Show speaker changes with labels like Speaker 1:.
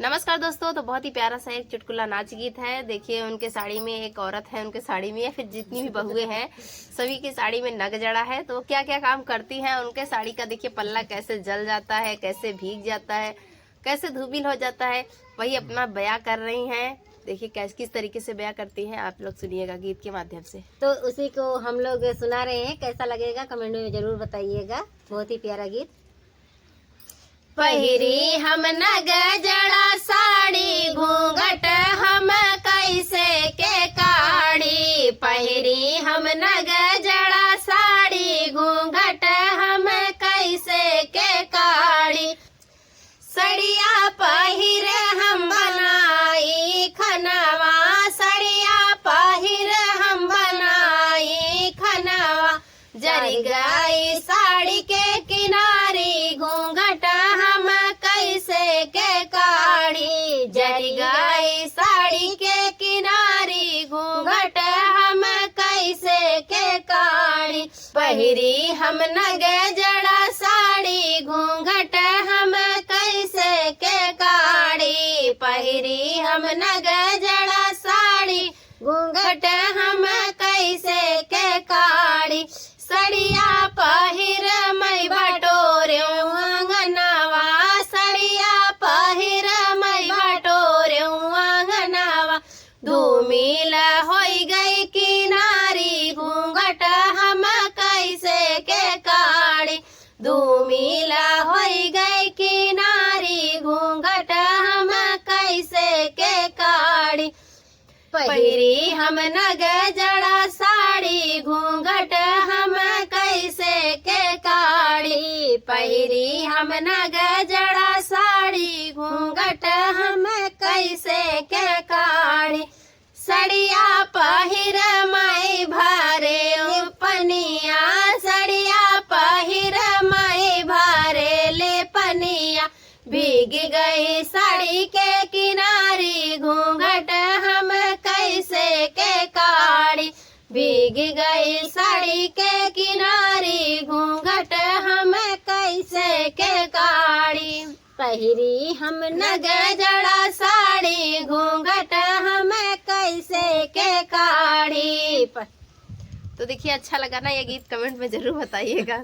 Speaker 1: नमस्कार दोस्तों। तो बहुत ही प्यारा सा एक चुटकुला नाच गीत है। देखिए, उनके साड़ी में एक औरत है, उनके साड़ी में या फिर जितनी भी बहुएं हैं सभी की साड़ी में नग जड़ा है। तो क्या क्या काम करती हैं उनके साड़ी का देखिए पल्ला कैसे जल जाता है, कैसे भीग जाता है, कैसे धूमिल हो जाता है, वही अपना बयां कर रही हैं। देखिए किस तरीके से बयां करती हैं, आप लोग सुनिएगा गीत के माध्यम से।
Speaker 2: तो उसी को हम लोग सुना रहे हैं, कैसा लगेगा कमेंट में जरूर बताइएगा। बहुत ही प्यारा गीत।
Speaker 1: पहिरी हम नग जड़ा साड़ी, घूंघट हम कैसे के काड़ी। पहिरी हम नग जड़ा साड़ी, घूंघट हम कैसे के काड़ी। सड़िया पहिर हम बनाई खनवा, सड़िया पहिर हम बनाई खनवा। जरी गई साड़ी के किनारी, घूंघट हम कैसे के काड़ी। जरी गई साड़ी के किनारी, घूंघट हम कैसे के काड़ी। पहिरी हम नग जड़ा साड़ी, घूंघट हम कैसे के काड़ी। पहिरी हम नग जड़ा साड़ी, घूंघट हम कैसे के काड़ी। सड़िया पहिर मई बटोरे आंगनवा, सड़िया पहिर मई बटोरे आंगनवा। धूमिल होई गई किनारी, घूंघट हम कैसे के काड़ी। धूमिल होई गई किनारी, घूंघट हम कैसे के काड़ी। पहिरी हम नग जड़ा साड़ी, घूंघट हम कैसे के काड़ी। पहिरी हम नग जड़ा साड़ी, घूंघट हम कैसे के काड़ी। सड़िया पहिर माई भरे पनिया, सड़िया पहिर माई भरे ले पनिया। भीग गई साड़ी के किनारी, घूंघट हम कैसे के काड़ी। भीग गई साड़ी के किनारी, घूंघट हम कैसे के काड़ी।
Speaker 2: पहिरी हम
Speaker 1: नग जड़ा साड़ी, घूंघट हम कैसे के काड़ी। तो देखिए अच्छा लगा ना ये गीत, कमेंट में जरूर बताइएगा।